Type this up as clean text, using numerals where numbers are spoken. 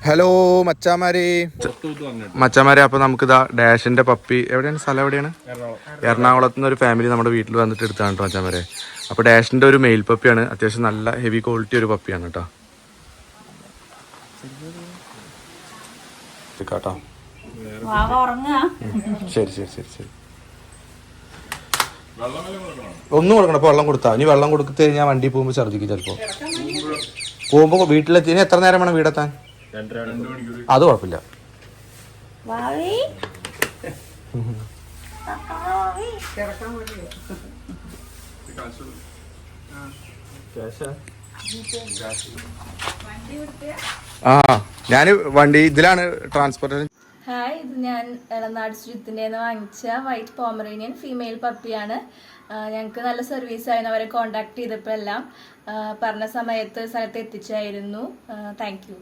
Hello മച്ചാമാരെ അപ്പോൾ നമുക്കിതാ ഡാഷിന്റെ പപ്പി എവിടെയാണ് സ്ഥലം എവിടെയാണ്? എറണാകുളത്ത് നിന്ന് ഒരു ഫാമിലി നമ്മുടെ വീട്ടിൽ വന്നിട്ട് എടുത്താണ് കേട്ടോ മച്ചാമാരെ. അപ്പോൾ ഡാഷിന്റെ ഒരു മെയിൽ പപ്പിയാണ്, അത്യാവശ്യം നല്ല ഹെവി ക്വാളിറ്റി ഒരു പപ്പിയാണ് കേട്ടോ. കേട്ടോ ശരി ശരി ശരി ശരി. ഒന്നും കൊടുക്കണം. അപ്പോൾ വെള്ളം കൊടുത്താ ഇനി വെള്ളം കൊടുത്തു കഴിഞ്ഞാൽ വണ്ടി പോകുമ്പോൾ ഛർദ്ദിക്കും ചിലപ്പോൾ. പോകുമ്പോൾ വീട്ടിലെത്തി ഇനി എത്ര നേരം വേണം വീടെത്താൻ? അത് കുഴപ്പമില്ല. ആ ഞാൻ വണ്ടി ഇതിലാണ് ട്രാൻസ്പോർട്ടേഷൻ. ഹായ്, ഇത് ഞാൻ എളനാട് സ്ട്രീറ്റിൻ്റെ വാങ്ങിച്ച വൈറ്റ് പോമറേനിയൻ ഫീമെയിൽ പപ്പിയാണ്. ഞങ്ങൾക്ക് നല്ല സർവീസ് ആയിരുന്നു. അവരെ കോണ്ടാക്ട് ചെയ്തപ്പോൾ എല്ലാം പറഞ്ഞ സമയത്ത് സ്ഥലത്ത് എത്തിച്ചായിരുന്നു. Thank you.